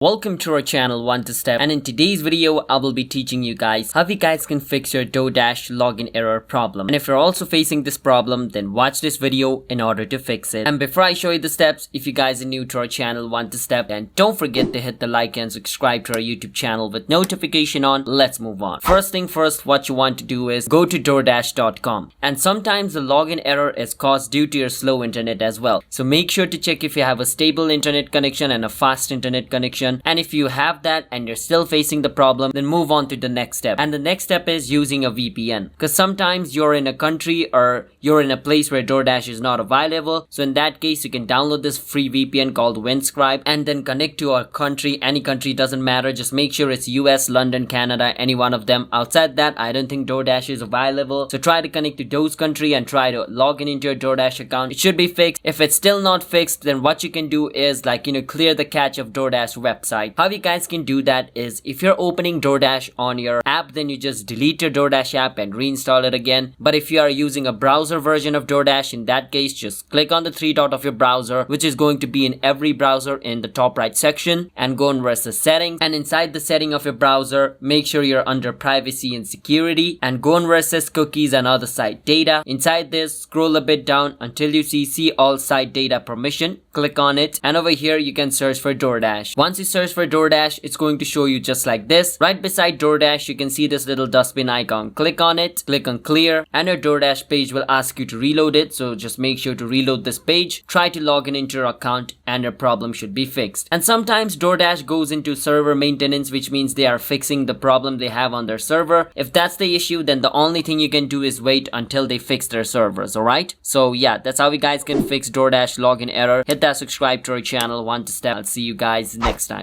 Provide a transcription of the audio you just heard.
Welcome to our channel One to Step, and in today's video I will be teaching you guys how you guys can fix your Doordash login error problem. And if you're also facing this problem, then watch this video in order to fix it. And before I show you the steps, if you guys are new to our channel One to Step, then don't forget to hit the like and subscribe to our YouTube channel with notification on. Let's move on. First thing first, what you want to do is go to doordash.com, and sometimes the login error is caused due to your slow internet as well. So make sure to check if you have a stable internet connection and a fast internet connection. And if you have that and you're still facing the problem, then move on to the next step. And the next step is using a VPN, because sometimes you're in a country or you're in a place where Doordash is not available. So in that case, you can download this free VPN called Windscribe and then connect to a country. Any country doesn't matter, just make sure it's US, London, Canada, any one of them. Outside that, I don't think Doordash is available. So try to connect to those countries and try to log in into your Doordash account. It should be fixed. If it's still not fixed, then what you can do is clear the cache of Doordash website. How you guys can do that is, if you're opening Doordash on your app, then you just delete your Doordash app and reinstall it again. But if you are using a browser version of Doordash, in that case, just click on the three dot of your browser, which is going to be in every browser in the top right section, and go and press the settings. And inside the setting of your browser, make sure you're under privacy and security, and go and resist cookies and other site data. Inside this, scroll a bit down until you see all site data permission. Click on it, and over here you can search for Doordash. Once you search for Doordash, it's going to show you just like this. Right beside Doordash, you can see this little dustbin icon. Click on it, click on clear, and your Doordash page will ask you to reload it. So just make sure to reload this page. Try to log in into your account and your problem should be fixed. And sometimes Doordash goes into server maintenance, which means they are fixing the problem they have on their server. If that's the issue, then the only thing you can do is wait until they fix their servers, alright? So yeah, that's how you guys can fix Doordash login error. Hit that subscribe to our channel One to Step. I'll see you guys next time.